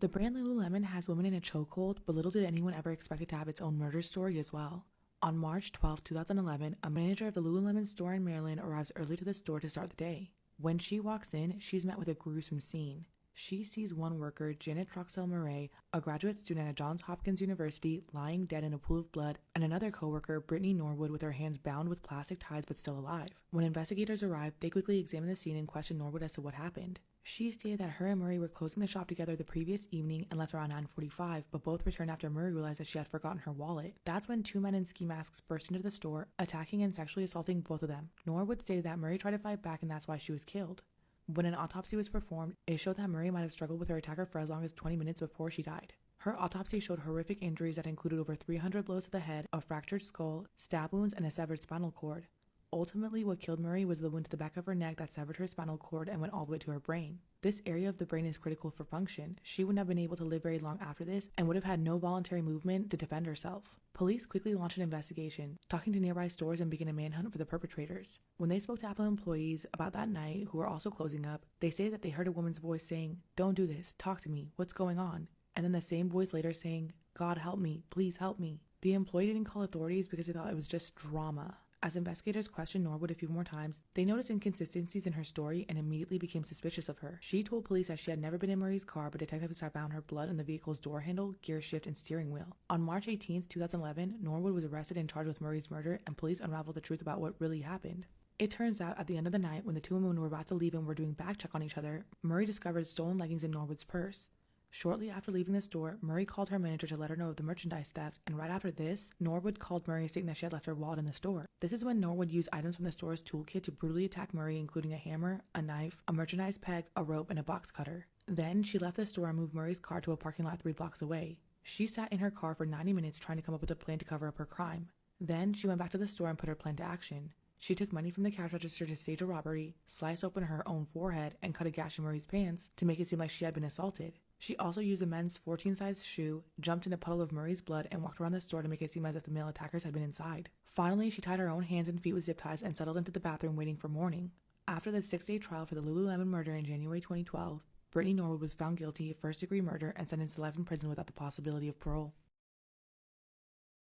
The brand Lululemon has women in a chokehold, but little did anyone ever expect it to have its own murder story as well. On March 12, 2011, a manager of the Lululemon store in Maryland arrives early to the store to start the day. When she walks in, she's met with a gruesome scene. She sees one worker, Janet Troxell Murray, a graduate student at Johns Hopkins University, lying dead in a pool of blood, and another coworker, Brittany Norwood, with her hands bound with plastic ties but still alive. When investigators arrive, they quickly examine the scene and question Norwood as to what happened. She stated that her and Murray were closing the shop together the previous evening and left around 9:45, but both returned after Murray realized that she had forgotten her wallet. That's when two men in ski masks burst into the store, attacking and sexually assaulting both of them. Norwood stated that Murray tried to fight back and that's why she was killed. When an autopsy was performed, it showed that Murray might have struggled with her attacker for as long as 20 minutes before she died. Her autopsy showed horrific injuries that included over 300 blows to the head, a fractured skull, stab wounds, and a severed spinal cord. Ultimately, what killed Murray was the wound to the back of her neck that severed her spinal cord and went all the way to her brain. This area of the brain is critical for function. She wouldn't have been able to live very long after this and would have had no voluntary movement to defend herself. Police quickly launched an investigation, talking to nearby stores and began a manhunt for the perpetrators. When they spoke to Apple employees about that night, who were also closing up, they stated that they heard a woman's voice saying, "Don't do this, talk to me, what's going on?" And then the same voice later saying, "God help me, please help me." The employee didn't call authorities because they thought it was just drama. As investigators questioned Norwood a few more times, they noticed inconsistencies in her story and immediately became suspicious of her. She told police that she had never been in Murray's car, but detectives had found her blood in the vehicle's door handle, gear shift, and steering wheel. On March 18, 2011, Norwood was arrested and charged with Murray's murder, and police unraveled the truth about what really happened. It turns out, at the end of the night, when the two women were about to leave and were doing back check on each other, Murray discovered stolen leggings in Norwood's purse. Shortly after leaving the store, Murray called her manager to let her know of the merchandise theft, and right after this, Norwood called Murray stating that she had left her wallet in the store. This is when Norwood used items from the store's toolkit to brutally attack Murray, including a hammer, a knife, a merchandise peg, a rope, and a box cutter. Then, she left the store and moved Murray's car to a parking lot 3 blocks away. She sat in her car for 90 minutes trying to come up with a plan to cover up her crime. Then, she went back to the store and put her plan to action. She took money from the cash register to stage a robbery, sliced open her own forehead, and cut a gash in Murray's pants to make it seem like she had been assaulted. She also used a men's 14-size shoe, jumped in a puddle of Murray's blood, and walked around the store to make it seem as if the male attackers had been inside. Finally, she tied her own hands and feet with zip ties and settled into the bathroom waiting for morning. After the 6-day trial for the Lululemon murder in January 2012, Brittany Norwood was found guilty of first-degree murder and sentenced to life in prison without the possibility of parole.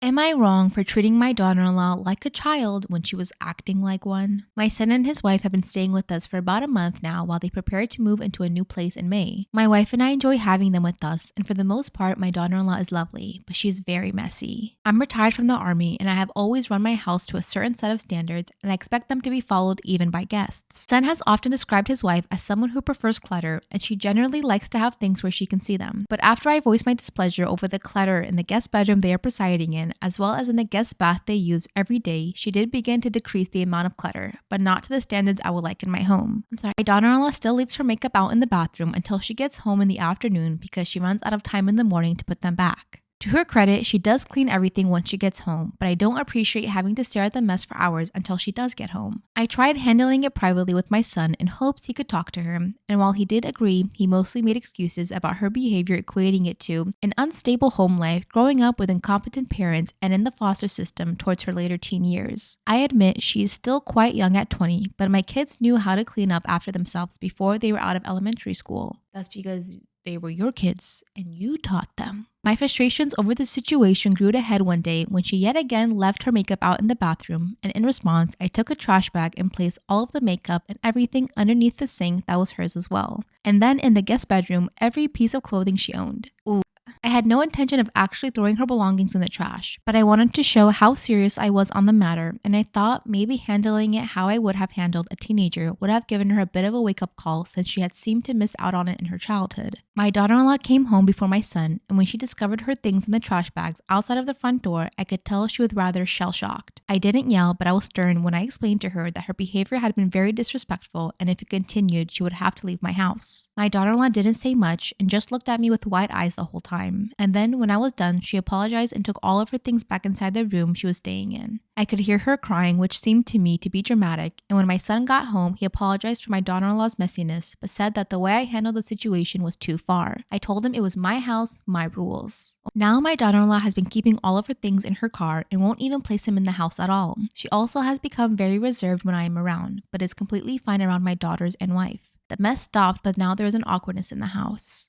Am I wrong for treating my daughter-in-law like a child when she was acting like one? My son and his wife have been staying with us for about a month now while they prepare to move into a new place in May. My wife and I enjoy having them with us, and for the most part, my daughter-in-law is lovely, but she's very messy. I'm retired from the army, and I have always run my house to a certain set of standards, and I expect them to be followed even by guests. Son has often described his wife as someone who prefers clutter, and she generally likes to have things where she can see them. But after I voiced my displeasure over the clutter in the guest bedroom they are presiding in, as well as in the guest bath they use every day, she did begin to decrease the amount of clutter, but not to the standards I would like in my home. My daughter-in-law still leaves her makeup out in the bathroom until she gets home in the afternoon because she runs out of time in the morning to put them back. To her credit, she does clean everything once she gets home, but I don't appreciate having to stare at the mess for hours until she does get home. I tried handling it privately with my son in hopes he could talk to her, and while he did agree, he mostly made excuses about her behavior, equating it to an unstable home life, growing up with incompetent parents, and in the foster system towards her later teen years. I admit she is still quite young at 20, but my kids knew how to clean up after themselves before they were out of elementary school. That's because they were your kids and you taught them. My frustrations over the situation grew to head one day when she yet again left her makeup out in the bathroom, and in response, I took a trash bag and placed all of the makeup and everything underneath the sink that was hers as well. And then in the guest bedroom, every piece of clothing she owned. Ooh. I had no intention of actually throwing her belongings in the trash, but I wanted to show how serious I was on the matter, and I thought maybe handling it how I would have handled a teenager would have given her a bit of a wake-up call since she had seemed to miss out on it in her childhood. My daughter-in-law came home before my son, and when she discovered her things in the trash bags outside of the front door, I could tell she was rather shell-shocked. I didn't yell, but I was stern when I explained to her that her behavior had been very disrespectful, and if it continued, she would have to leave my house. My daughter-in-law didn't say much and just looked at me with wide eyes the whole time. And then when I was done, she apologized and took all of her things back inside the room she was staying in. I could hear her crying, which seemed to me to be dramatic, and when my son got home, he apologized for my daughter-in-law's messiness, but said that the way I handled the situation was too far. I told him it was my house, my rules. Now my daughter-in-law has been keeping all of her things in her car and won't even place them in the house at all. She also has become very reserved when I am around, but is completely fine around my daughters and wife. The mess stopped, but now there is an awkwardness in the house.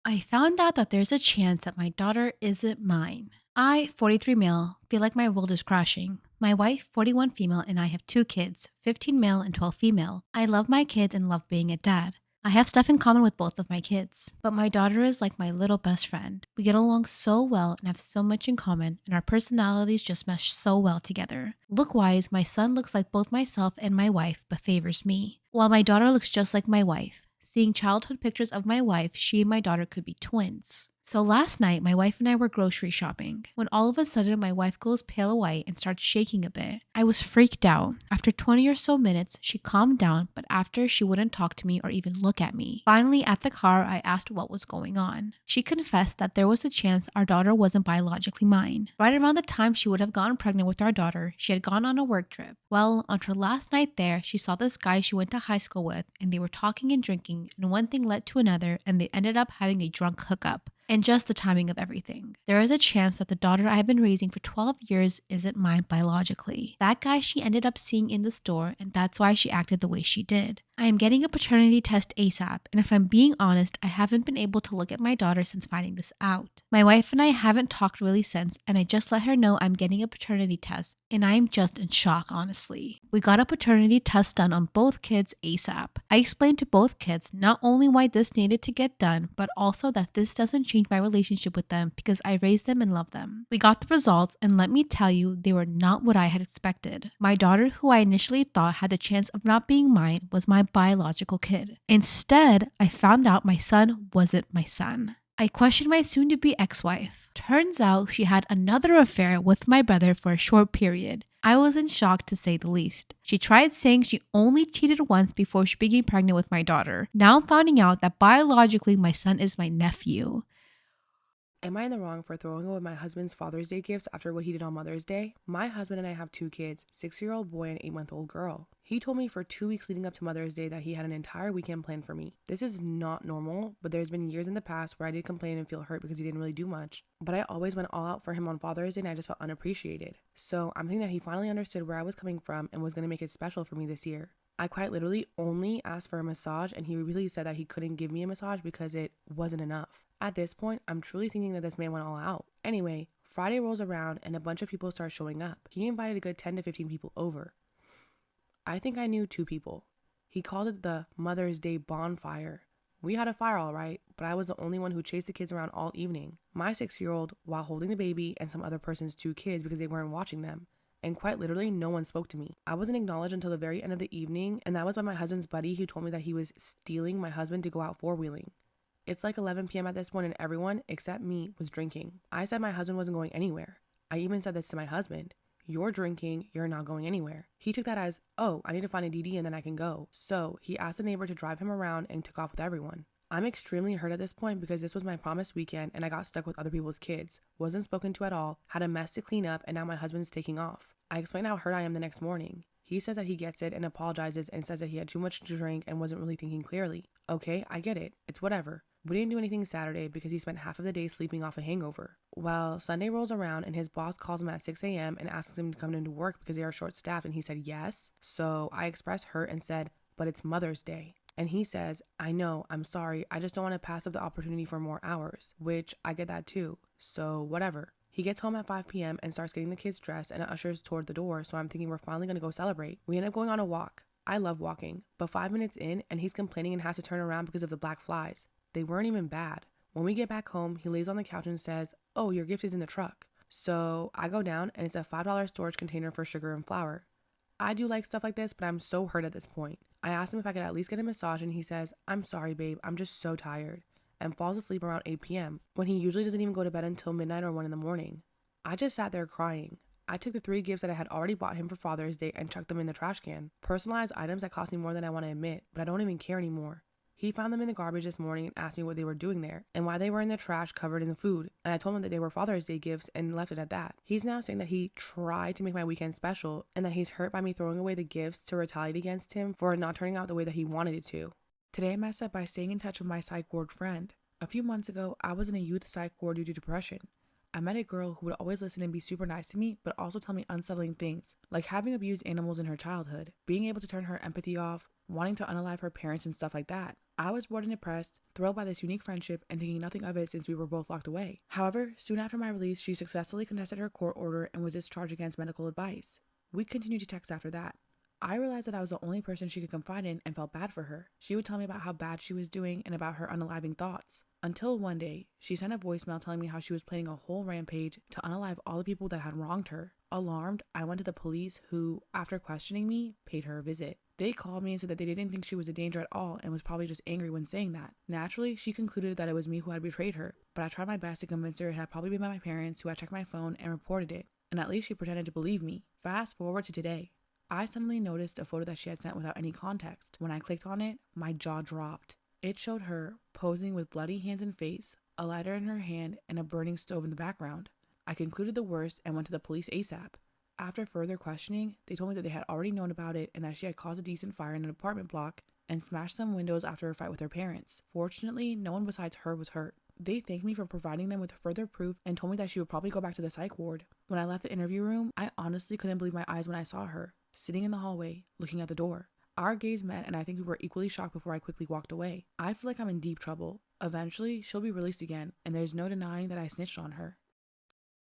I found out that there's a chance that my daughter isn't mine. I, 43 male, feel like my world is crashing. My wife, 41 female, and I have 2 kids, 15 male and 12 female. I love my kids and love being a dad. I have stuff in common with both of my kids, but my daughter is like my little best friend. We get along so well and have so much in common, and our personalities just mesh so well together. Look-wise, my son looks like both myself and my wife, but favors me, while my daughter looks just like my wife. Seeing childhood pictures of my wife, she and my daughter could be twins. So last night, my wife and I were grocery shopping when all of a sudden my wife goes pale white and starts shaking a bit. I was freaked out. After 20 or so minutes, she calmed down, but after she wouldn't talk to me or even look at me. Finally, at the car, I asked what was going on. She confessed that there was a chance our daughter wasn't biologically mine. Right around the time she would have gotten pregnant with our daughter, she had gone on a work trip. Well, on her last night there, she saw this guy she went to high school with, and they were talking and drinking, and one thing led to another, and they ended up having a drunk hookup. And just the timing of everything. There is a chance that the daughter I have been raising for 12 years isn't mine biologically. That guy she ended up seeing in the store, and that's why she acted the way she did. I am getting a paternity test ASAP, and if I'm being honest, I haven't been able to look at my daughter since finding this out. My wife and I haven't talked really since, and I just let her know I'm getting a paternity test, and I'm just in shock, honestly. We got a paternity test done on both kids ASAP. I explained to both kids not only why this needed to get done, but also that this doesn't change my relationship with them because I raised them and love them. We got the results, and let me tell you, they were not what I had expected. My daughter, who I initially thought had the chance of not being mine, was my biological kid. Instead, I found out my son wasn't my son. I questioned my soon-to-be ex-wife. Turns out she had another affair with my brother for a short period. I was in shock to say the least. She tried saying she only cheated once before she became pregnant with my daughter. Now I'm finding out that biologically my son is my nephew. Am I in the wrong for throwing away my husband's Father's Day gifts after what he did on Mother's Day? My husband and I have 2 kids, 6-year-old boy and 8-month-old girl. He told me for 2 weeks leading up to Mother's Day that he had an entire weekend planned for me. This is not normal, but there's been years in the past where I did complain and feel hurt because he didn't really do much. But I always went all out for him on Father's Day and I just felt unappreciated. So I'm thinking that he finally understood where I was coming from and was going to make it special for me this year. I quite literally only asked for a massage, and he repeatedly said that he couldn't give me a massage because it wasn't enough. At this point, I'm truly thinking that this man went all out. Anyway, Friday rolls around and a bunch of people start showing up. He invited a good 10 to 15 people over. I think I knew 2 people. He called it the Mother's Day bonfire. We had a fire all right, but I was the only one who chased the kids around all evening. My 6-year-old while holding the baby and some other person's 2 kids because they weren't watching them. And quite literally, no one spoke to me. I wasn't acknowledged until the very end of the evening, and that was by my husband's buddy who told me that he was stealing my husband to go out 4-wheeling. It's like 11 p.m. at this point, and everyone, except me, was drinking. I said my husband wasn't going anywhere. I even said this to my husband. You're drinking, you're not going anywhere. He took that as, oh, I need to find a DD and then I can go. So he asked the neighbor to drive him around and took off with everyone. I'm extremely hurt at this point because this was my promised weekend and I got stuck with other people's kids, wasn't spoken to at all, had a mess to clean up, and now my husband's taking off. I explained how hurt I am the next morning. He says that he gets it and apologizes and says that he had too much to drink and wasn't really thinking clearly. Okay, I get it. It's whatever. We didn't do anything Saturday because he spent half of the day sleeping off a hangover. Well, Sunday rolls around and his boss calls him at 6 a.m. and asks him to come into work because they are short-staffed, and he said yes. So I expressed hurt and said, but it's Mother's Day. And he says, I know, I'm sorry, I just don't want to pass up the opportunity for more hours, which I get that too, so whatever. He gets home at 5 p.m. and starts getting the kids dressed and ushers toward the door, so I'm thinking we're finally going to go celebrate. We end up going on a walk. I love walking, but 5 minutes in and he's complaining and has to turn around because of the black flies. They weren't even bad. When we get back home, he lays on the couch and says, oh, your gift is in the truck. So I go down and it's a $5 storage container for sugar and flour. I do like stuff like this, but I'm so hurt at this point. I asked him if I could at least get a massage and he says, I'm sorry, babe, I'm just so tired, and falls asleep around 8 p.m. when he usually doesn't even go to bed until midnight or 1 in the morning. I just sat there crying. I took the 3 gifts that I had already bought him for Father's Day and chucked them in the trash can. Personalized items that cost me more than I want to admit, but I don't even care anymore. He found them in the garbage this morning and asked me what they were doing there and why they were in the trash covered in the food. And I told him that they were Father's Day gifts and left it at that. He's now saying that he tried to make my weekend special and that he's hurt by me throwing away the gifts to retaliate against him for it not turning out the way that he wanted it to. Today I messed up by staying in touch with my psych ward friend. A few months ago, I was in a youth psych ward due to depression. I met a girl who would always listen and be super nice to me, but also tell me unsettling things, like having abused animals in her childhood, being able to turn her empathy off, wanting to unalive her parents and stuff like that. I was bored and depressed, thrilled by this unique friendship, and thinking nothing of it since we were both locked away. However, soon after my release, she successfully contested her court order and was discharged against medical advice. We continued to text after that. I realized that I was the only person she could confide in and felt bad for her. She would tell me about how bad she was doing and about her unaliving thoughts. Until one day, she sent a voicemail telling me how she was planning a whole rampage to unalive all the people that had wronged her. Alarmed, I went to the police who, after questioning me, paid her a visit. They called me and said that they didn't think she was a danger at all and was probably just angry when saying that. Naturally, she concluded that it was me who had betrayed her, but I tried my best to convince her it had probably been by my parents who had checked my phone and reported it, and at least she pretended to believe me. Fast forward to today. I suddenly noticed a photo that she had sent without any context. When I clicked on it, my jaw dropped. It showed her posing with bloody hands and face, a lighter in her hand, and a burning stove in the background. I concluded the worst and went to the police ASAP. After further questioning, they told me that they had already known about it and that she had caused a decent fire in an apartment block and smashed some windows after a fight with her parents. Fortunately, no one besides her was hurt. They thanked me for providing them with further proof and told me that she would probably go back to the psych ward. When I left the interview room, I honestly couldn't believe my eyes when I saw her, sitting in the hallway, looking at the door. Our gaze met and I think we were equally shocked before I quickly walked away. I feel like I'm in deep trouble. Eventually, she'll be released again, and there's no denying that I snitched on her.